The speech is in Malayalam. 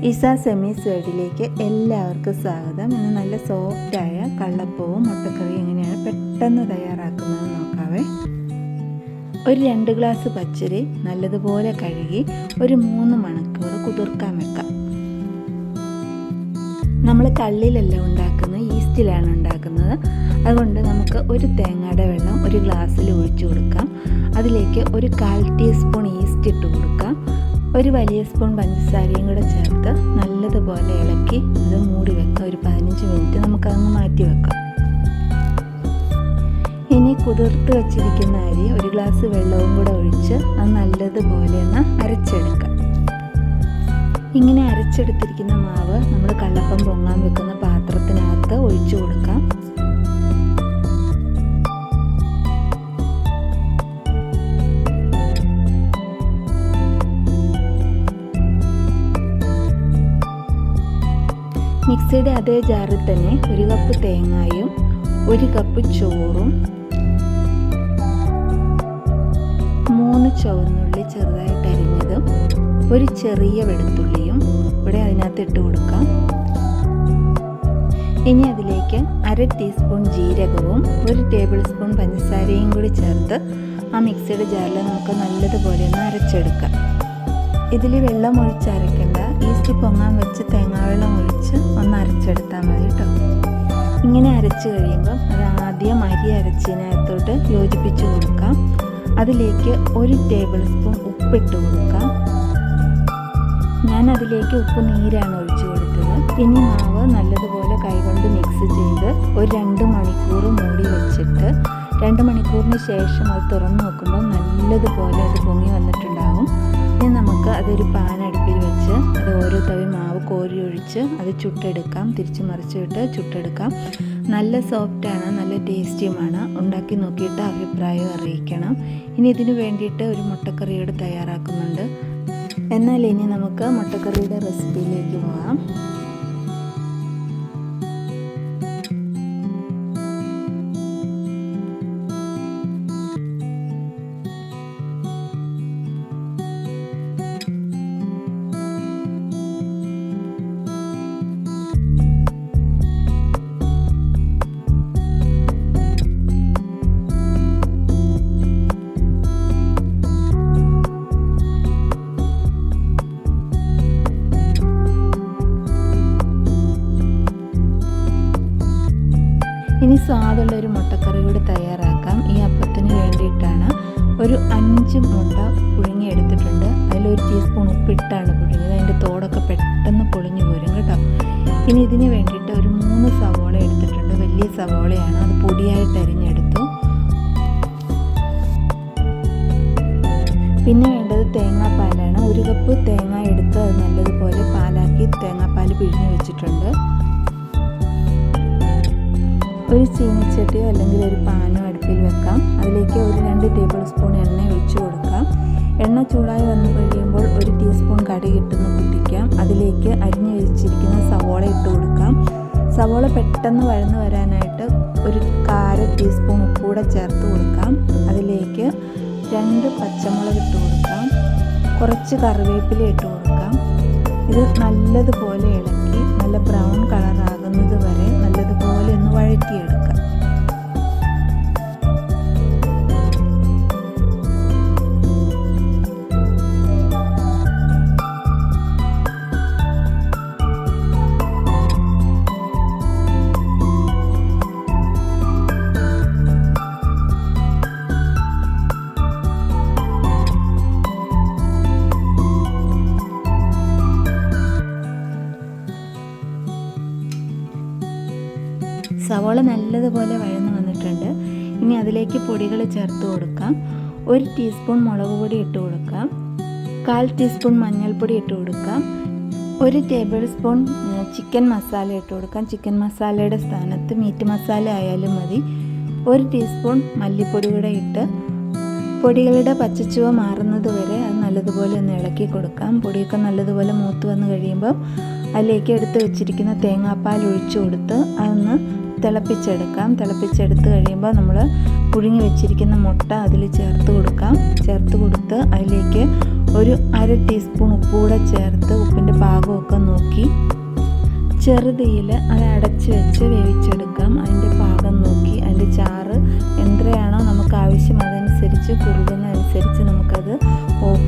ഇസ സെമീസ് വേർഡിലേക്ക് എല്ലാവർക്കും സ്വാഗതം. ഇന്ന് നല്ല സോഫ്റ്റായ കള്ളപ്പവും മുട്ടക്കറിയും എങ്ങനെയാണ് പെട്ടെന്ന് തയ്യാറാക്കുന്നത് നോക്കാവേ. ഒരു 2 ഗ്ലാസ് പച്ചരി നല്ലതുപോലെ കഴുകി ഒരു 3 മണിക്കൂർ കുതിർക്കാൻ വെക്കാം. നമ്മൾ കള്ളിലല്ല ഉണ്ടാക്കുന്നത്, ഈസ്റ്റിലാണ് ഉണ്ടാക്കുന്നത്. അതുകൊണ്ട് നമുക്ക് ഒരു തേങ്ങയുടെ വെള്ളം ഒരു ഗ്ലാസ്സിൽ ഒഴിച്ചു കൊടുക്കാം. അതിലേക്ക് ഒരു 1/4 ടീസ്പൂൺ ഈസ്റ്റ് ഇട്ട് കൊടുക്കാം. ഒരു വലിയ സ്പൂൺ പഞ്ചസാരയും കൂടെ ചേർത്ത് നല്ലതുപോലെ ഇളക്കി അത് മൂടി വെക്കാം. ഒരു 15 മിനിറ്റ് നമുക്കങ്ങ് മാറ്റി വെക്കാം. ഇനി കുതിർത്ത് വെച്ചിരിക്കുന്ന അരി ഒരു ഗ്ലാസ് വെള്ളവും കൂടെ ഒഴിച്ച് അത് നല്ലതുപോലെ ഒന്ന് അരച്ചെടുക്കാം. ഇങ്ങനെ അരച്ചെടുത്തിരിക്കുന്ന മാവ് നമ്മൾ കള്ളപ്പം പൊങ്ങാൻ വെക്കുന്ന പാത്രത്തിനകത്ത് ഒഴിച്ചു കൊടുക്കാം. മിക്സിയുടെ അതേ ജാറിൽ തന്നെ 1 കപ്പ് തേങ്ങയും 1 കപ്പ് ചോറും 3 ചുവന്നുള്ളി ചെറുതായിട്ട് അരിഞ്ഞതും ഒരു ചെറിയ വെളുത്തുള്ളിയും ഇവിടെ അതിനകത്ത് ഇട്ട് കൊടുക്കാം. ഇനി അതിലേക്ക് 1/2 ടീസ്പൂൺ ജീരകവും 1 ടേബിൾ സ്പൂൺ പഞ്ചസാരയും കൂടി ചേർത്ത് ആ മിക്സിയുടെ ജാറിൽ നമുക്ക് നല്ലതുപോലെ ഒന്ന് അരച്ചെടുക്കാം. ഇതിൽ വെള്ളം ഒഴിച്ച് അരയ്ക്കേണ്ട, ഈസ്റ്റ് പൊങ്ങാൻ വെച്ച് തേങ്ങാവെള്ളം ഒഴിച്ച് ഒന്ന് അരച്ചെടുത്താൽ മതി കേട്ടോ. ഇങ്ങനെ അരച്ച് കഴിയുമ്പം അത് ആദ്യം അരി അരച്ചതിനകത്തോട്ട് യോജിപ്പിച്ച് കൊടുക്കാം. അതിലേക്ക് 1 ടേബിൾ സ്പൂൺ ഉപ്പിട്ട് കൊടുക്കാം. ഞാൻ അതിലേക്ക് ഉപ്പ് നീരാണ് ഒഴിച്ചു കൊടുത്തത്. ഇനി മാവ് നല്ലതുപോലെ കൈകൊണ്ട് മിക്സ് ചെയ്ത് ഒരു 2 മണിക്കൂർ മൂടി വെച്ചിട്ട് 2 മണിക്കൂറിന് ശേഷം അത് തുറന്ന് നോക്കുമ്പോൾ നല്ലതുപോലെ അത് പൊങ്ങി വന്നിട്ടുണ്ടാകും. ഇനി നമുക്ക് അതൊരു പാൻ അടുപ്പിൽ വെച്ച് അത് ഓരോ തവി മാവ് കോരി ഒഴിച്ച് അത് ചുട്ടെടുക്കാം. തിരിച്ച് മറിച്ചിട്ട് ചുട്ടെടുക്കാം. നല്ല സോഫ്റ്റാണ്, നല്ല ടേസ്റ്റിയുമാണ്. ഉണ്ടാക്കി നോക്കിയിട്ട് അഭിപ്രായം അറിയിക്കണം. ഇനി ഇതിന് വേണ്ടിയിട്ട് ഒരു മുട്ടക്കറിയോട് തയ്യാറാക്കുന്നുണ്ട്. എന്നാൽ ഇനി നമുക്ക് മുട്ടക്കറിയുടെ റെസിപ്പിയിലേക്ക് പോകാം. ഇനി സ്വാദുള്ള ഒരു മുട്ടക്കറി കൂടി തയ്യാറാക്കാം. ഈ അപ്പത്തിന് വേണ്ടിയിട്ടാണ് ഒരു 5 മുട്ട പുഴുങ്ങിയെടുത്തിട്ടുണ്ട്. അതിലൊരു ടീസ്പൂൺ ഉപ്പിട്ടാണ് പുഴുങ്ങിയത്. അതിൻ്റെ തോടൊക്കെ പെട്ടെന്ന് പൊളിഞ്ഞു പോരും കേട്ടോ. ഇനി ഇതിന് വേണ്ടിയിട്ട് ഒരു 3 സവോള എടുത്തിട്ടുണ്ട്. വലിയ സവോളയാണ്, അത് പൊടിയായിട്ട് അരിഞ്ഞെടുത്തു. പിന്നെ വേണ്ടത് തേങ്ങാപ്പാലാണ്. 1 കപ്പ് തേങ്ങ എടുത്ത് അത് നല്ലതുപോലെ പാലാക്കി തേങ്ങാപ്പാൽ പിഴിഞ്ഞ് വെച്ചിട്ടുണ്ട്. ഒരു ചീനിച്ചട്ടിയോ അല്ലെങ്കിൽ ഒരു പാനോ അടുപ്പിൽ വെക്കാം. അതിലേക്ക് ഒരു 2 ടേബിൾ സ്പൂൺ എണ്ണ ഒഴിച്ചു കൊടുക്കാം. എണ്ണ ചൂടായി വന്നു കഴിയുമ്പോൾ 1 ടീസ്പൂൺ കടുക് ഇട്ടൊന്ന് പൊട്ടിക്കാം. അതിലേക്ക് അരിഞ്ഞു വെച്ചിരിക്കുന്ന സവോള ഇട്ട് കൊടുക്കാം. സവോള പെട്ടെന്ന് വഴന്നു വരാനായിട്ട് ഒരു 1/4 ടീസ്പൂൺ ഉപ്പ് കൂടെ ചേർത്ത് കൊടുക്കാം. അതിലേക്ക് 2 പച്ചമുളക് ഇട്ട് കൊടുക്കാം. കുറച്ച് കറിവേപ്പില ഇട്ട് കൊടുക്കാം. ഇത് നല്ലതുപോലെ ഇളക്കി നല്ല ബ്രൗൺ കളറാകുന്നത് വരെ നല്ലതുപോലെ ഒന്ന് വഴറ്റിയെടുക്കാം. സവോള നല്ലതുപോലെ വഴന്നു വന്നിട്ടുണ്ട്. ഇനി അതിലേക്ക് പൊടികൾ ചേർത്ത് കൊടുക്കാം. 1 ടീസ്പൂൺ മുളക് പൊടി ഇട്ട് കൊടുക്കാം. 1/4 ടീസ്പൂൺ മഞ്ഞൾപ്പൊടി ഇട്ട് കൊടുക്കാം. 1 ടേബിൾ സ്പൂൺ ചിക്കൻ മസാല ഇട്ട് കൊടുക്കാം. ചിക്കൻ മസാലയുടെ സ്ഥാനത്ത് മീറ്റ് മസാല ആയാലും മതി. 1 ടീസ്പൂൺ മല്ലിപ്പൊടി കൂടെ ഇട്ട് പൊടികളുടെ പച്ചച്ചുവ മാറുന്നത് വരെ അത് നല്ലതുപോലെ ഒന്ന് ഇളക്കി കൊടുക്കാം. പൊടിയൊക്കെ നല്ലതുപോലെ മൂത്ത് വന്ന് കഴിയുമ്പോൾ അതിലേക്ക് എടുത്ത് വെച്ചിരിക്കുന്ന തേങ്ങാപ്പാൽ ഒഴിച്ചു കൊടുത്ത് അതൊന്ന് തിളപ്പിച്ചെടുത്ത് കഴിയുമ്പോൾ നമ്മൾ പുഴുങ്ങി വെച്ചിരിക്കുന്ന മുട്ട അതിൽ ചേർത്ത് കൊടുത്ത് അതിലേക്ക് ഒരു 1/2 ടീസ്പൂൺ ഉപ്പ് കൂടെ ചേർത്ത് ഉപ്പിൻ്റെ പാകമൊക്കെ നോക്കി ചെറുതീയിൽ അത് അടച്ച് വെച്ച് വേവിച്ചെടുക്കാം. അതിൻ്റെ പാകം നോക്കി അതിൻ്റെ ചാറ് എത്രയാണോ നമുക്ക് ആവശ്യം അതനുസരിച്ച് കുറുകുന്നതനുസരിച്ച് നമുക്കത് ഓഫ്